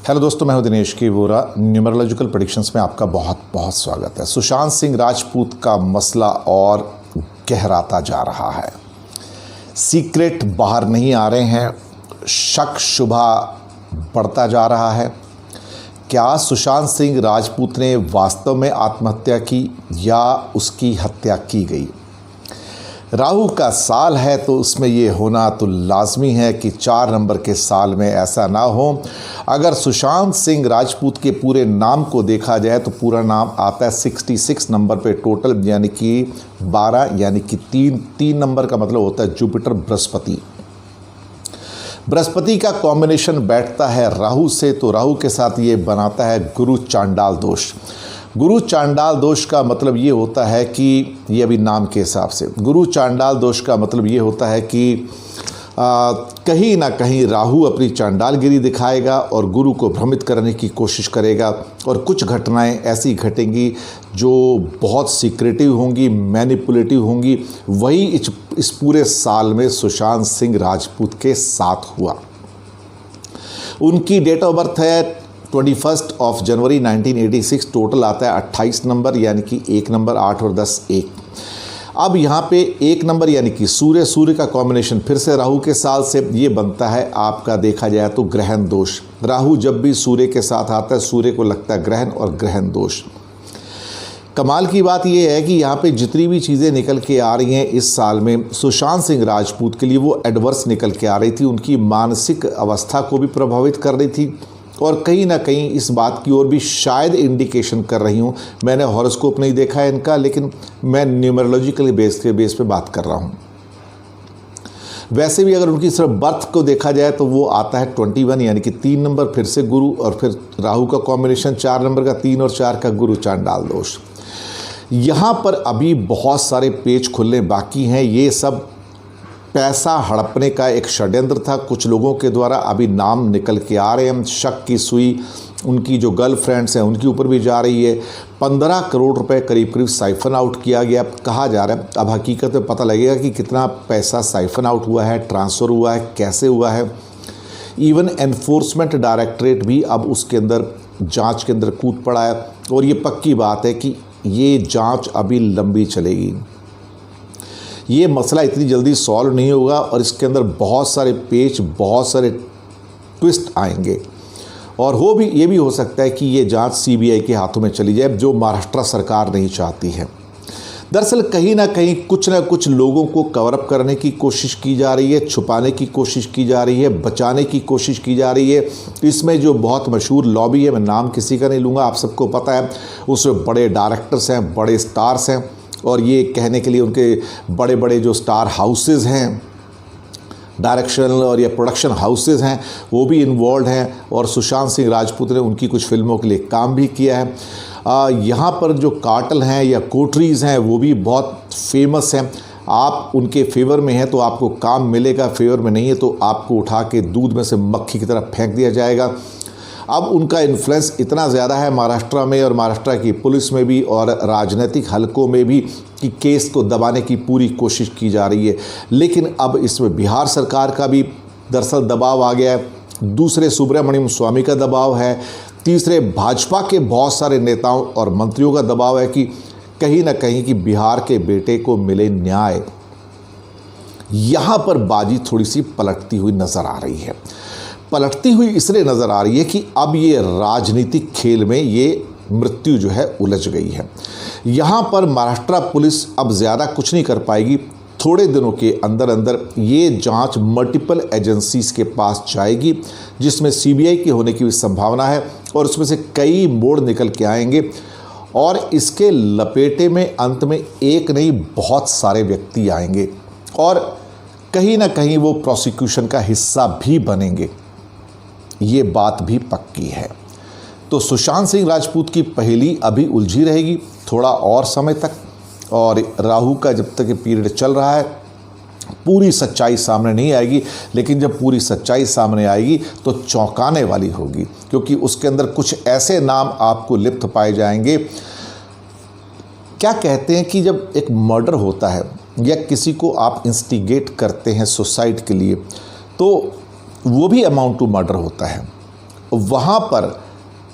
Hello दोस्तों, मैं हूं दिनेश की वोरा। न्यूमरोलॉजिकल प्रेडिक्शंस में आपका बहुत बहुत स्वागत है। सुशांत सिंह राजपूत का मसला और गहराता जा रहा है। सीक्रेट बाहर नहीं आ रहे हैं, शक शुबा बढ़ता जा रहा है। क्या सुशांत सिंह राजपूत ने वास्तव में आत्महत्या की या उसकी हत्या की गई? राहु का साल है तो उसमें ये होना तो लाजमी है कि 4 नंबर के साल में ऐसा ना हो। अगर सुशांत सिंह राजपूत के पूरे नाम को देखा जाए तो पूरा नाम आता है 66 नंबर पे टोटल, यानी कि 12 यानी कि 3 नंबर का मतलब होता है जुपिटर बृहस्पति। बृहस्पति का कॉम्बिनेशन बैठता है राहु से, तो राहु के साथ ये बनाता है गुरु चांडाल दोष। गुरु चांडाल दोष का मतलब ये होता है कि ये अभी नाम के हिसाब से गुरु चांडाल दोष का मतलब ये होता है कि कहीं ना कहीं राहु अपनी चांडालगिरी दिखाएगा और गुरु को भ्रमित करने की कोशिश करेगा, और कुछ घटनाएं ऐसी घटेंगी जो बहुत सीक्रेटिव होंगी, मैनिपुलेटिव होंगी। वही इस पूरे साल में सुशांत सिंह राजपूत के साथ हुआ। उनकी डेट ऑफ बर्थ है 21 जनवरी 1986। टोटल आता है 28 नंबर, यानी कि 1 नंबर 8 और 10 1। अब यहाँ पे 1 नंबर यानी कि सूर्य का कॉम्बिनेशन फिर से राहु के साल से ये बनता है आपका, देखा जाए तो ग्रहण दोष। राहु जब भी सूर्य के साथ आता है, सूर्य को लगता है ग्रहण और ग्रहण दोष। कमाल की बात यह है कि यहाँ पे जितनी भी चीज़ें निकल के आ रही हैं इस साल में सुशांत सिंह राजपूत के लिए, वो एडवर्स निकल के आ रही थी। उनकी मानसिक अवस्था को भी प्रभावित कर रही थी, और कहीं ना कहीं इस बात की ओर भी शायद इंडिकेशन कर रही हूँ। मैंने हॉरोस्कोप नहीं देखा है इनका, लेकिन मैं न्यूमरोलॉजिकल बेस पे बात कर रहा हूँ। वैसे भी अगर उनकी सिर्फ बर्थ को देखा जाए तो वो आता है 21 यानी कि 3 नंबर, फिर से गुरु और फिर राहु का कॉम्बिनेशन 4 नंबर का, 3 और 4 का गुरु चांडाल दोष। यहाँ पर अभी बहुत सारे पेज खुलने बाकी हैं। ये सब पैसा हड़पने का एक षड्यंत्र था कुछ लोगों के द्वारा। अभी नाम निकल के आ रहे हैं। शक की सुई उनकी जो गर्लफ्रेंड्स हैं उनके ऊपर भी जा रही है। 15 करोड़ रुपए करीब साइफन आउट किया गया कहा जा रहा है। अब हकीकत में पता लगेगा कि कितना पैसा साइफन आउट हुआ है, ट्रांसफ़र हुआ है, कैसे हुआ है। इवन एनफोर्समेंट डायरेक्टरेट भी अब उसके अंदर जांच के अंदर कूद पड़ा है, और ये पक्की बात है कि ये जांच अभी लंबी चलेगी। ये मसला इतनी जल्दी सॉल्व नहीं होगा, और इसके अंदर बहुत सारे पेच, बहुत सारे ट्विस्ट आएंगे। और ये भी हो सकता है कि ये जांच सीबीआई के हाथों में चली जाए, जो महाराष्ट्र सरकार नहीं चाहती है। दरअसल कहीं ना कहीं कुछ ना कुछ लोगों को कवर अप करने की कोशिश की जा रही है, छुपाने की कोशिश की जा रही है, बचाने की कोशिश की जा रही है। इसमें जो बहुत मशहूर लॉबी है, मैं नाम किसी का नहीं लूँगा, आप सबको पता है, उसमें बड़े डायरेक्टर्स हैं, बड़े स्टार्स हैं, और ये कहने के लिए उनके बड़े बड़े जो स्टार हाउसेस हैं, डायरेक्शनल और या प्रोडक्शन हाउसेस हैं, वो भी इन्वॉल्व हैं। और सुशांत सिंह राजपूत ने उनकी कुछ फिल्मों के लिए काम भी किया है। यहाँ पर जो कार्टल हैं या कोटरीज़ हैं वो भी बहुत फेमस हैं। आप उनके फेवर में हैं तो आपको काम मिलेगा, फेवर में नहीं है तो आपको उठा के दूध में से मक्खी की तरह फेंक दिया जाएगा। अब उनका इन्फ्लुएंस इतना ज़्यादा है महाराष्ट्र में, और महाराष्ट्र की पुलिस में भी और राजनीतिक हलकों में भी, कि केस को दबाने की पूरी कोशिश की जा रही है। लेकिन अब इसमें बिहार सरकार का भी दरअसल दबाव आ गया है, दूसरे सुब्रमण्यम स्वामी का दबाव है, तीसरे भाजपा के बहुत सारे नेताओं और मंत्रियों का दबाव है कि कहीं ना कहीं कि बिहार के बेटे को मिले न्याय। यहाँ पर बाजी थोड़ी सी पलटती हुई नज़र आ रही है। पलटती हुई इसलिए नज़र आ रही है कि अब ये राजनीतिक खेल में ये मृत्यु जो है उलझ गई है। यहाँ पर महाराष्ट्र पुलिस अब ज़्यादा कुछ नहीं कर पाएगी। थोड़े दिनों के अंदर अंदर ये जांच मल्टीपल एजेंसीज़ के पास जाएगी, जिसमें सीबीआई के होने की भी संभावना है, और उसमें से कई मोड़ निकल के आएंगे, और इसके लपेटे में अंत में एक नहीं बहुत सारे व्यक्ति आएंगे, और कहीं ना कहीं वो प्रोसिक्यूशन का हिस्सा भी बनेंगे। ये बात भी पक्की है। तो सुशांत सिंह राजपूत की पहेली अभी उलझी रहेगी थोड़ा और समय तक, और राहु का जब तक ये पीरियड चल रहा है पूरी सच्चाई सामने नहीं आएगी। लेकिन जब पूरी सच्चाई सामने आएगी तो चौंकाने वाली होगी, क्योंकि उसके अंदर कुछ ऐसे नाम आपको लिप्त पाए जाएंगे। क्या कहते हैं कि जब एक मर्डर होता है या किसी को आप इंस्टिगेट करते हैं सुसाइड के लिए, तो वो भी अमाउंट टू मर्डर होता है। वहाँ पर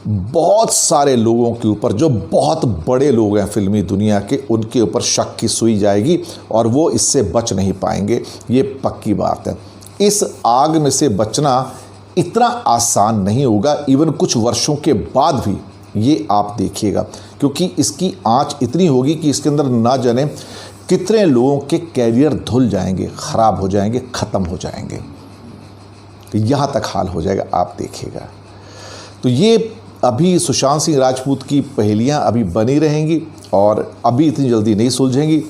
बहुत सारे लोगों के ऊपर, जो बहुत बड़े लोग हैं फिल्मी दुनिया के, उनके ऊपर शक की सुई जाएगी और वो इससे बच नहीं पाएंगे, ये पक्की बात है। इस आग में से बचना इतना आसान नहीं होगा, इवन कुछ वर्षों के बाद भी, ये आप देखिएगा, क्योंकि इसकी आंच इतनी होगी कि इसके अंदर ना जाने कितने लोगों के कैरियर धुल जाएंगे, ख़राब हो जाएंगे, ख़त्म हो जाएंगे, यहाँ तक हाल हो जाएगा, आप देखिएगा। तो ये अभी सुशांत सिंह राजपूत की पहेलियाँ अभी बनी रहेंगी और अभी इतनी जल्दी नहीं सुलझेंगी,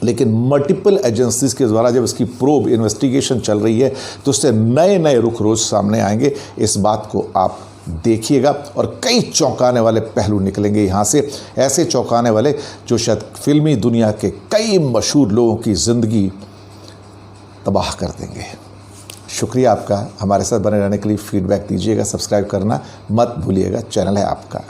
लेकिन मल्टीपल एजेंसीज़ के द्वारा जब इसकी प्रोब इन्वेस्टिगेशन चल रही है तो उससे नए नए रुख रोज़ सामने आएंगे। इस बात को आप देखिएगा और कई चौंकाने वाले पहलू निकलेंगे यहाँ से, ऐसे चौंकाने वाले जो शायद फिल्मी दुनिया के कई मशहूर लोगों की ज़िंदगी तबाह कर देंगे। शुक्रिया आपका, हमारे साथ बने रहने के लिए फीडबैक दीजिएगा, सब्सक्राइब करना मत भूलिएगा, चैनल है आपका।